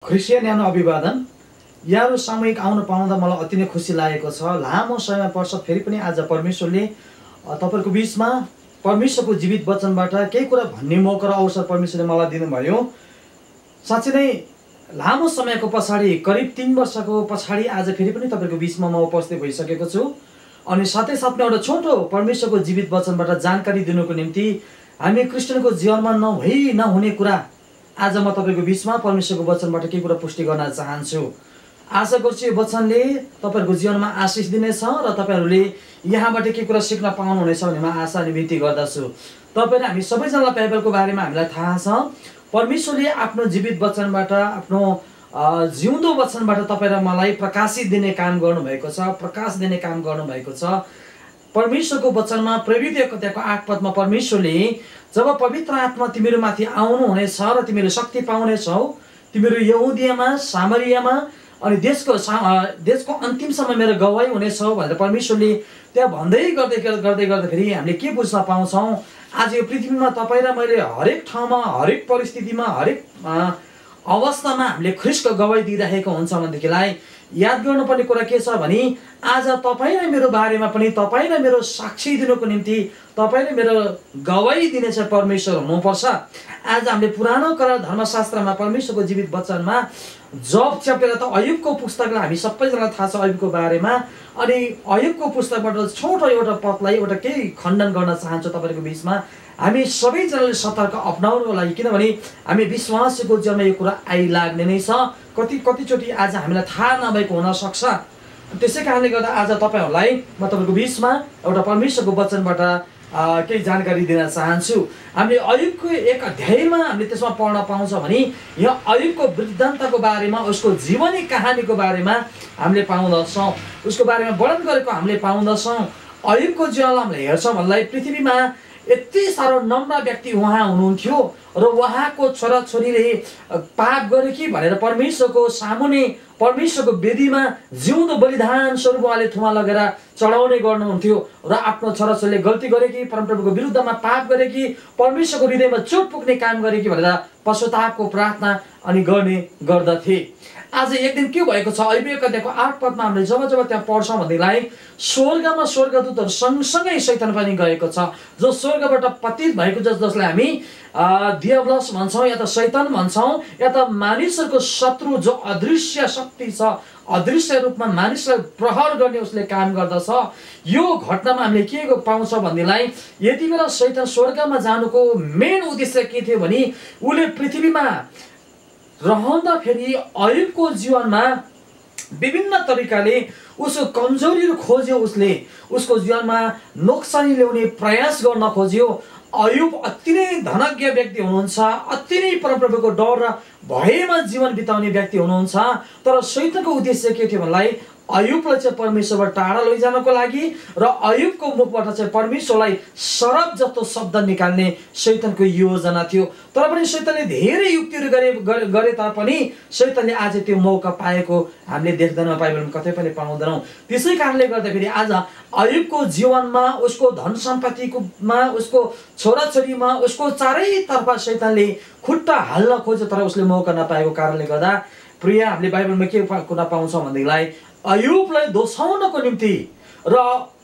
Christian यानो अभिवादन। यहाँहरू सामूहिक आउन पाउँदा मलाई अति नै खुसी लागेको छ। लामो समय पश्चात फेरि पनि आज परमेश्वरले तपाईहरुको बीचमा परमेश्वरको जीवित वचनबाट केही कुरा भन्ने मौका र अवसर परमेश्वरले मलाई दिनुभयो। साँच्चै नै लामो समयको पछाडि करिब 3 वर्षको पछाडि आज फेरि पनि तपाईहरुको बीचमा म उपस्थित भइसकेको छु। अनि साथै साथमा एउटा छोटो परमेश्वरको जीवित वचनबाट जानकारी दिनुको निम्ति हामी क्रिस्चियनको जीवनमा नहुने कुरा आज म तपाईको बीचमा परमेश्वरको वचनबाट केही कुरा पुष्टि गर्न चाहन्छु। आशा गर्छु यो वचनले तपाईहरुको जीवनमा आशिष दिनेछ र तपाईहरुले यहाँबाट केही कुरा सिक्न पाउनुहुनेछ भन्ने म आशा अनि विन्ती गर्दछु। तपाईहरु हामी सबैजनालाई बाइबलको बारेमा हामीलाई थाहा छ। परमेश्वरले आफ्नो जीवित वचनबाट आफ्नो जिउँदो वचनबाट तपाईँ र मलाई प्रकाशित दिने काम गर्नुभएको छ, प्रकाश दिने काम गर्नुभएको छ। परमेश्वरको वचनमा प्रेरित 1 अध्यायको 8 पदमा परमेश्वरले जब पवित्र आत्मा तिमीहरूमाथि आउनुहुनेछ र तिमीहरू शक्ति पाउनेछौ, तिमीहरू यहुदियामा, सामरियामा अनि देशको अन्तिमसम्म मेरो गवाही हुनेछौ भनेर परमेश्वरले त्यहाँ भन्दै गर्दाखेरि हामीले के बुझ्न पाउँछौँ? आज यो पृथ्वीमा तपाईँ र मैले हरेक ठाउँमा, हरेक परिस्थितिमा, हरेक अवस्थामा हामीले ख्रीष्टको गवाही दिइरहेको हुन्छ भनेदेखिलाई याद गर्नुपर्ने कुरा के छ भने आज तपाईँ र मेरो बारेमा पनि तपाईँ र मेरो साक्षी दिनुको निम्ति तपाईँ र मेरो गवाही दिने चाहिँ परमेश्वर हुनुपर्छ। आज हामीले पुरानो करार धर्मशास्त्रमा परमेश्वरको जीवित वचनमा जब च्यापेर त अयुबको पुस्तकलाई हामी सबैजनालाई थाहा छ अयुबको बारेमा। अनि अयुबको पुस्तकबाट छोटो एउटा पदलाई एउटा केही खण्डन गर्न चाहन्छु तपाईहरुको बीचमा। हामी सबैजनाले सतर्क अपनाउनको लागि, किनभने हामी विश्वासीको जीवनमा यो कुरा आइलाग्ने नै छ। कतिचोटि आज हामीलाई थाहा नभएको हुन सक्छ। त्यसै कारणले गर्दा आज तपाईहरुलाई म तपाईको बीचमा एउटा परमेश्वरको वचनबाट केही जानकारी दिन चाहन्छु। हामीले अयुबको 1 अध्यायमा हामीले त्यसमा पढ्न पाउँछ भने यहाँ अयुबको वृद्धान्तको बारेमा, उसको जीवनी कहानीको बारेमा हामीले पाउँदछौँ, उसको बारेमा वर्णन गरेको हामीले पाउँदछौँ। अयुबको जीवनलाई हामीले हेर्छौँ भन्लाई पृथ्वीमा यति साह्रो नम्र व्यक्ति उहाँ हुनुहुन्थ्यो र उहाँको छोराछोरीले पाप गरे कि भनेर परमेश्वरको सामुने, परमेश्वरको वेदीमा जिउँदो बलिदान स्वरूप उहाँले थुमा लगेर चढाउने गर्नुहुन्थ्यो र आफ्नो छोराछोरीले गल्ती गरे कि, परमप्रभुको विरुद्धमा पाप गरे कि, परमेश्वरको हृदयमा चोट पुग्ने काम गरे कि भनेर पश्चातापको प्रार्थना अनि गर्ने गर्दथे। आज एक दिन के भएको छ? अयुब 1 अध्यायको 8 पदमा हामीले जब त्यहाँ पढ्छौँ भनेदेखिलाई स्वर्गमा स्वर्गदूतहरू सँगसँगै शैतान पनि गएको छ, जो स्वर्गबाट पतित भएको जसलाई हामी दियाब्लस भन्छौँ या त शैतान भन्छौँ या त मानिसहरूको शत्रु, जो अदृश्य शक्ति छ, अदृश्य रूपमा मानिसलाई प्रहार गर्ने उसले काम गर्दछ। यो घटनामा हामीले के पाउँछ भन्नेलाई यति बेला शैतान स्वर्गमा जानुको मेन उद्देश्य के थियो भने उसले पृथ्वीमा रहँदाखेरि अयुबको जीवनमा विभिन्न तरिकाले उसको कमजोरीहरू खोज्यो, उसले उसको जीवनमा नोक्सानी ल्याउने प्रयास गर्न खोज्यो। अयुब अति नै धनज्ञ व्यक्ति हुनुहुन्छ, अति नै परमप्रभुको डर र भयमा जीवन बिताउने व्यक्ति हुनुहुन्छ। तर शैतानको उद्देश्य के थियो भन्लाई अयुबलाई चाहिँ परमेश्वरबाट टाढा लैजानको लागि र अयुबको मुखबाट चाहिँ परमेश्वरलाई शराब जस्तो शब्द निकाल्ने शैतानको योजना थियो। तर पनि शैतानले धेरै युक्तिहरू गरे तापनि शैतानले आज त्यो मौका पाएको हामीले देख्दैनौँ, बाइबलमा कतै पनि पाउँदैनौँ। त्यसै कारणले गर्दाखेरि आज अयुबको जीवनमा, उसको धन सम्पत्तिमा, उसको छोराछोरीमा, उसको चारैतर्फ शैतानले खुट्टा हाल्न खोज्यो, तर उसले मौका नपाएको कारणले गर्दा प्रिय हामीले बाइबलमा के कुरा पाउँछौँ भनेदेखिलाई अयुबलाई दोषाउनको निम्ति र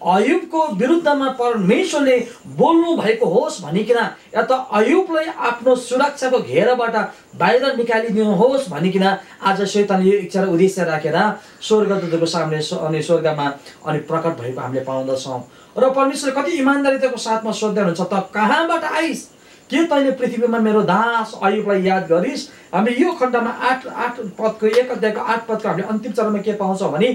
अयुबको विरुद्धमा परमेश्वरले बोल्नु भएको होस् भनिकन या त अयुबलाई आफ्नो सुरक्षाको घेराबाट बाहिर निकालिदिनुहोस् भनिकन आज शैतानले यो इच्छा र उद्देश्य राखेर स्वर्गदूतको सामने अनि स्वर्गमा अनि प्रकट भएको हामीले पाउँदछौँ। र परमेश्वर कति इमानदारीताको साथमा सोध्दै हुनुहुन्छ, त कहाँबाट आइस? के तैँले पृथ्वीमा मेरो दास अयुबलाई याद गरिस्? हामीले यो खण्डमा 1 अध्यायको 8 पदको हामीले अन्तिम चरणमा के पाउँछौँ भने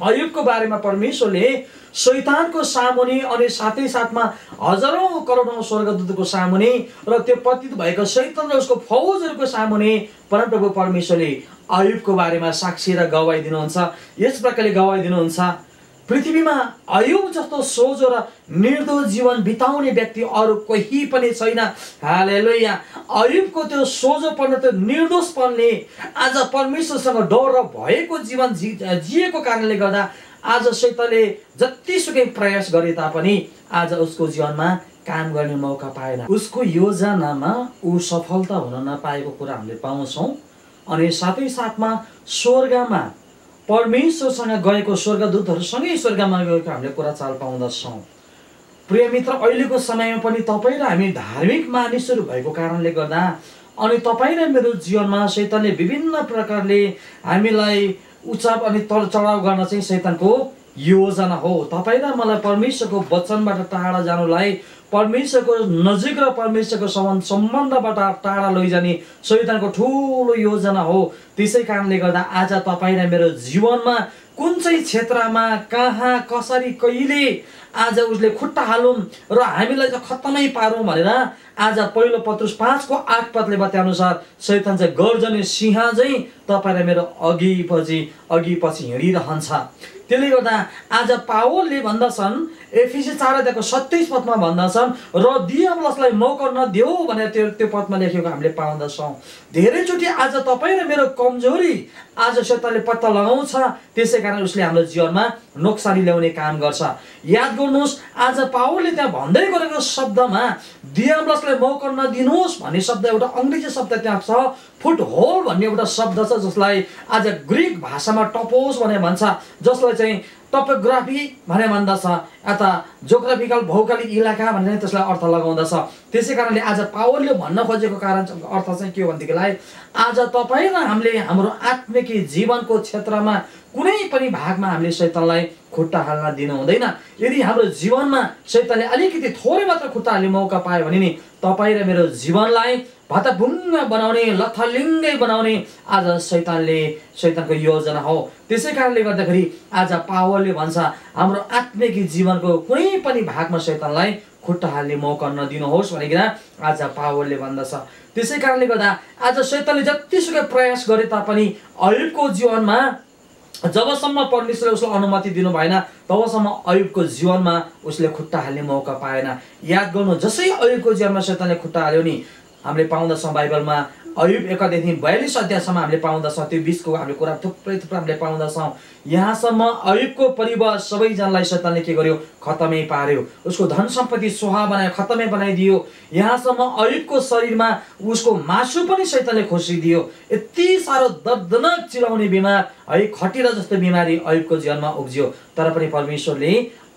अयुबको बारेमा परमेश्वरले शैतानको सामुने अनि साथै साथमा हजारौं करोडौं स्वर्गदूतको सामुने र त्यो पतित भएको शैतान र उसको फौजहरूको सामुने परमप्रभु परमेश्वरले अयुबको बारेमा साक्षी र गवाही दिनुहुन्छ। यस प्रकारले गवाही दिनुहुन्छ, पृथ्वीमा अयुब जस्तो सोझो र निर्दोष जीवन बिताउने व्यक्ति अरू कोही पनि छैन। हालेलुया। अयुबको त्यो सोझोपन, त्यो निर्दोषपनले आज परमेश्वरसँग डर र भएको जीवन जिएको कारणले गर्दा आज शैतानले जतिसुकै प्रयास गरे तापनि आज उसको जीवनमा काम गर्ने मौका पाएन। उसको योजनामा ऊ सफलता हुन नपाएको कुरा हामीले पाउँछौँ। अनि साथै साथमा स्वर्गमा परमेश्वरसँग गएको स्वर्गदूतहरूसँगै स्वर्गमा गएको हामीले कुरा चाल पाउँदछौँ। प्रिय मित्र, अहिलेको समयमा पनि तपाईँ र हामी धार्मिक मानिसहरू भएको कारणले गर्दा अनि तपाईँ र मेरो जीवनमा शैतानले विभिन्न प्रकारले हामीलाई उचाप अनि तल चढाउ गर्न चाहिँ शैतानको योजना हो। तपाईँ र मलाई परमेश्वरको वचनबाट टाढा जानुलाई, परमेश्वरको नजिक र परमेश्वरको सम्बन्धबाट टाढा लैजाने शैतानको ठुलो योजना हो। त्यसै कारणले गर्दा आज तपाईँ र मेरो जीवनमा कुन चाहिँ क्षेत्रमा कहाँ कसरी कहिले आज उसले खुट्टा हालौँ र हामीलाई चाहिँ खत्तमै पारौँ भनेर आज पहिलो पत्रुस 5:8 बताएअनुसार शैतान चाहिँ गर्जने सिंह चाहिँ तपाईँ र मेरो अघि पछि हिँडिरहन्छ। त्यसले गर्दा आज पावलले भन्दछन् एफिसी 4:27 भन्दछन् र दियाबलसलाई मौका नदेऊ भनेर त्यो पदमा लेखेको हामीले पाउँदछौँ। धेरैचोटि आज तपाईँ र मेरो कमजोरी आज शैतानले पत्ता लगाउँछ, त्यसै कारण उसले हाम्रो जीवनमा नोक्सानी ल्याउने काम गर्छ। याद गर्नुहोस्, आज पावलले त्यहाँ भन्दै गरेको शब्दमा दियाबलसलाई मौका नदिनुहोस् भन्ने शब्द एउटा अङ्ग्रेजी शब्द त्यहाँ छ, फुट होल भन्ने एउटा शब्द छ, जसलाई आज ग्रिक भाषामा टपोस भनेर भन्छ, जसलाई चाहिँ टपोग्राफी भने भन्दछ, अथवा जोग्राफिकल भौगोलिक इलाका भनेर त्यसलाई अर्थ लगाउँदछ। त्यसै कारणले आज पावलले भन्न खोजेको अर्थ चाहिँ के हो भनेदेखिलाई आज तपाईँ र हामीले हाम्रो आत्मिक जीवनको क्षेत्रमा कुनै पनि भागमा हामीले शैतानलाई खुट्टा हाल्न दिनु हुँदैन। यदि हाम्रो जीवनमा शैतानले अलिकति थोरै मात्र खुट्टा हाल्ने मौका पायो भने नि तपाईँ र मेरो जीवनलाई भतभुङ्ग बनाउने, लथलिङ्गै बनाउने आज शैतानको योजना हो। त्यसै कारणले गर्दाखेरि आज पावलले भन्छ हाम्रो आत्मिक जीवनको कुनै पनि भागमा शैतानलाई खुट्टा हाल्ने मौका नदिनुहोस् भनेर आज पावलले भन्दछ। त्यसै कारणले गर्दा आज शैतानले जतिसुकै प्रयास गरे तापनि अयुबको जीवनमा जबसम्म परमेश्वरले उसलाई अनुमति दिनु भएन तबसम्म अयुबको जीवनमा उसले खुट्टा हाल्ने मौका पाएन। याद गर्नु, जसै अयुबको जीवनमा शैतानले खुट्टा हाल्यो नि हामीले पाउँदछौँ बाइबलमा अयुब 1:42 हामीले पाउँदछौँ, त्यो बिचको हामीले कुरा थुप्रै हामीले पाउँदछौँ। यहाँसम्म अयुबको परिवार सबैजनालाई शैतानले के गर्यो? खत्तमै पार्यो। उसको धन सम्पत्ति सोहा बनायो, खत्तमै बनाइदियो। यहाँसम्म अयुबको शरीरमा उसको मासु पनि शैतानले खोसिदियो। यति साह्रो दर्दनाक चिलाउने बिमार है, खटिरा जस्तो बिमारी अयुबको जीवनमा उब्जियो। तर पनि परमेश्वरले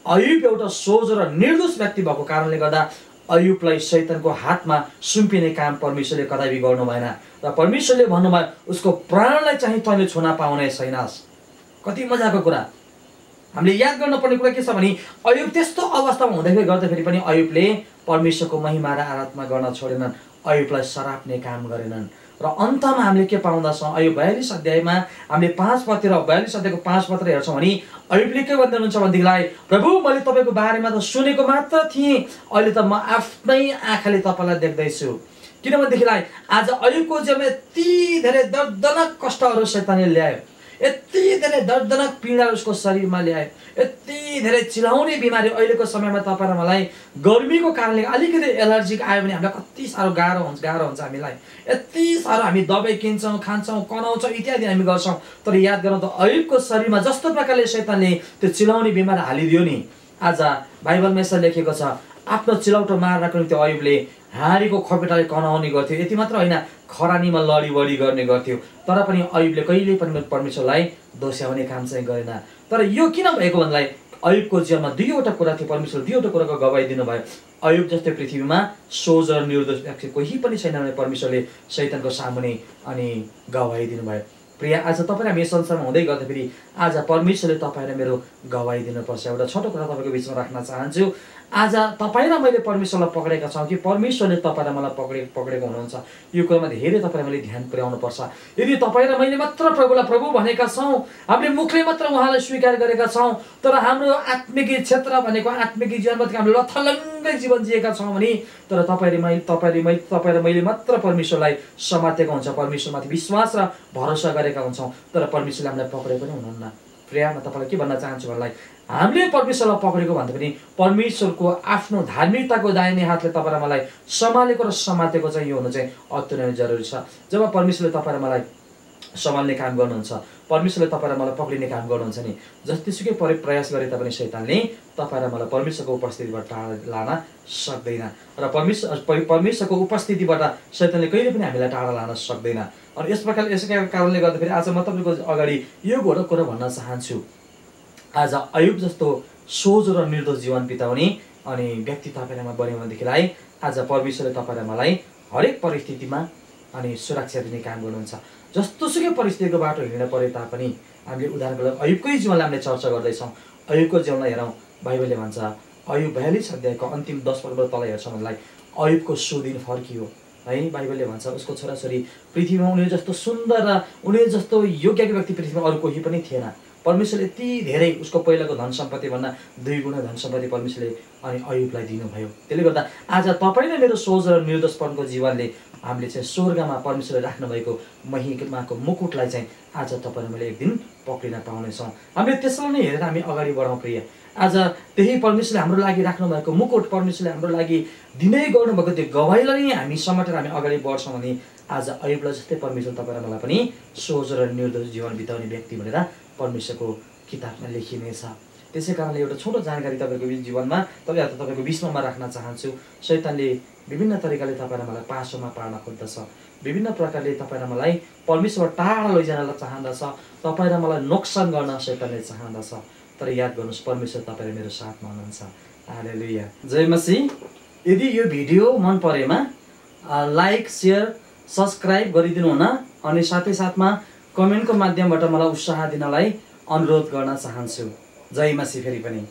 अयुब एउटा सोझो र निर्दोष व्यक्ति भएको कारणले गर्दा अयुबलाई शैतानको हातमा सुम्पिने काम परमेश्वरले कदापि गर्नु भएन र परमेश्वरले भन्नुभयो उसको प्राणलाई चाहिँ तैँले छुन पाउने छैनस्। कति मजाको कुरा। हामीले याद गर्नुपर्ने कुरा के छ भने अयुब त्यस्तो अवस्थामा गर्दाखेरि पनि अयुबले परमेश्वरको महिमा र आराधना गर्न छोडेनन्, अयुबलाई सराप्ने काम गरेनन्। र अन्तमा हामीले के पाउँदछौँ? अयुब 42 अध्यायमा हामीले 5 पद र 42 अध्यायको 5 पद हेर्छौँ भने अयुबले के भन्नुहुन्छ भनेदेखिलाई, प्रभु मैले तपाईँको बारेमा त सुनेको मात्र थिएँ, अहिले त म आफ्नै आँखाले तपाईँलाई देख्दैछु। किनभनेदेखिलाई आज अयुबको जीवनमा यति धेरै दर्दनाक कष्टहरू शैतानले ल्यायो, यति धेरै दर्दनाक पीडा उसको शरीरमा ल्यायो, यति धेरै चिलाउने बिमारी। अहिलेको समयमा तपाईँ र मलाई गर्मीको कारणले अलिकति एलर्जिक आयो भने हामीलाई कति साह्रो गाह्रो हुन्छ हामीलाई। यति साह्रो हामी दबाई किन्छौँ, खान्छौँ, कनाउँछौँ, इत्यादि हामी गर्छौँ। तर याद गरौँ त अयुबको शरीरमा जस्तो प्रकारले शैतानले त्यो चिलाउने बिमार हालिदियो नि, आज बाइबलमा यसो लेखेको छ, आफ्नो चिलौटो मार्नको निम्ति अयुबले हाँडीको खपेटाले कनाउने गर्थ्यो। यति मात्र होइन, खरानीमा लडीबडी गर्ने गर्थ्यो। तर पनि अयुबले कहिल्यै पनि परमेश्वरलाई दोस्याउने काम चाहिँ गरेन। तर यो किन भएको भन्दाखेरि अयुबको जीवनमा दुईवटा कुरा थियो, परमेश्वरले दुईवटा कुराको गवाही दिनुभयो। अयुब जस्तै पृथ्वीमा सोझो र निर्दोष व्यक्ति कोही पनि छैन भने परमेश्वरले शैतानको सामुने अनि गवाही दिनुभयो। प्रिय, आज तपाईँ र हामी संसारमा हुँदै गर्दाखेरि आज परमेश्वरले तपाईँ र मेरो गवाही दिनुपर्छ। एउटा छोटो कुरा तपाईँको बिचमा राख्न चाहन्छु। आज तपाईँ र मैले परमेश्वरलाई पक्रेका छौँ कि परमेश्वरले तपाईँ र मलाई पक्रेको हुनुहुन्छ? यो कुरामा धेरै तपाईँ र मैले ध्यान पुर्याउनुपर्छ। यदि तपाईँ र मैले मात्र प्रभुलाई प्रभु भनेका छौँ, हामीले मुखले मात्र उहाँलाई स्वीकार गरेका छौँ, तर हाम्रो आत्मिक क्षेत्र भनेको आत्मिक जीवनमा हामीले लथलङ्गै जीवन जिएका छौँ भने तर तपाईँ र मैले मात्र परमेश्वरलाई समातेको हुन्छ, परमेश्वरमाथि विश्वास र भरोसा गरेका हुन्छौँ, तर परमेश्वरले हामीलाई पक्रेको पनि हुनुहुन्न। प्रिय, म तपाईँलाई के भन्न चाहन्छु भन्लाई, हामीले परमेश्वरलाई पक्रेको भन्दा पनि परमेश्वरको आफ्नो धार्मिकताको दाहिने हातले तपाईँ र मलाई सम्हालेको र समातेको चाहिँ यो हुनु चाहिँ अत्यन्तै जरुरी छ। जब परमेश्वरले तपाईँ र मलाई सम्हाल्ने काम गर्नुहुन्छ, परमेश्वरले तपाईँ र मलाई पक्रिने काम गर्नुहुन्छ नि, जतिसुकै प्रयास गरे तापनि शैतानले तपाईँ र मलाई परमेश्वरको उपस्थितिबाट टाढा लान सक्दैन र परमेश्वरको उपस्थितिबाट शैतानले कहिले पनि हामीलाई टाढा लान सक्दैन। अनि यसै कारणले गर्दाखेरि आज म तपाईँको अगाडि यो घोडो कुरा भन्न चाहन्छु। आज अयुब जस्तो सोझो र निर्दोष जीवन बिताउने अनि व्यक्ति तपाईँलाई बनाउनदेखिलाई आज परमेश्वरले तपाईँ र मलाई हरेक परिस्थितिमा अनि सुरक्षा दिने काम गर्नुहुन्छ। जस्तोसुकै परिस्थितिको बाटो हिँड्न परे तापनि हामीले उदाहरणको लागि अयुबकै जीवनलाई हामीले चर्चा गर्दैछौँ। अयुबको जीवनलाई हेरौँ, बाइबलले भन्छ अयुब 42 अध्यायको अन्तिम 10 पदबाट तल हेर्छौँ भनेलाई अयुबको सुदिन फर्कियो है। बाइबलले भन्छ उसको छोराछोरी पृथ्वीमा उनीहरू जस्तो सुन्दर र उनीहरू जस्तो योग्यको व्यक्ति पृथ्वीमा अरू कोही पनि थिएन। परमेश्वरले यति धेरै उसको पहिलाको धन सम्पत्ति भन्दा 2 गुणा धन सम्पत्ति परमेश्वरले अनि अयुबलाई दिनुभयो। त्यसले गर्दा आज तपाईँ र मेरो सोझ र निर्दोषपनको जीवनले हामीले चाहिँ स्वर्गमा परमेश्वरले राख्नुभएको महिमाको मुकुटलाई चाहिँ आज तपाईँ र मैले एक दिन पक्रिन पाउनेछौँ। हामीले त्यसलाई नै हेरेर हामी अगाडि बढौँ प्रिय। आज त्यही परमेश्वरले हाम्रो लागि राख्नुभएको मुकुट, परमेश्वरले हाम्रो लागि दिँदै गर्नुभएको त्यो गवाईलाई नै हामी समातेर हामी अगाडि बढ्छौँ भने आज अयुबलाई जस्तै परमेश्वर तपाईँ र मलाई पनि सोझ र निर्दोष जीवन बिताउने व्यक्ति भनेर परमेश्वरको किताबमा लेखिनेछ। त्यसै कारणले एउटा छोटो जानकारी तपाईँको जीवनमा तपाईँको बिचमा राख्न चाहन्छु। शैतानले विभिन्न तरिकाले तपाईँ र मलाई पासोमा पार्न खोज्दछ, विभिन्न प्रकारले तपाईँ र मलाई परमेश्वर टाढा लैजान चाहँदछ, तपाईँ र मलाई नोक्सान गर्न शैतानले चाहँदछ। तर याद गर्नुहोस् परमेश्वर तपाईँ र मेरो साथमा हुनुहुन्छ। हालेलुया, जय मसीह। यदि यो भिडियो मन परेमा लाइक, सेयर, सब्सक्राइब गरिदिनु हुन अनि साथै साथमा कमेन्टको माध्यमबाट मलाई उत्साह दिनलाई अनुरोध गर्न चाहन्छु। जय मसीह फेरि पनि।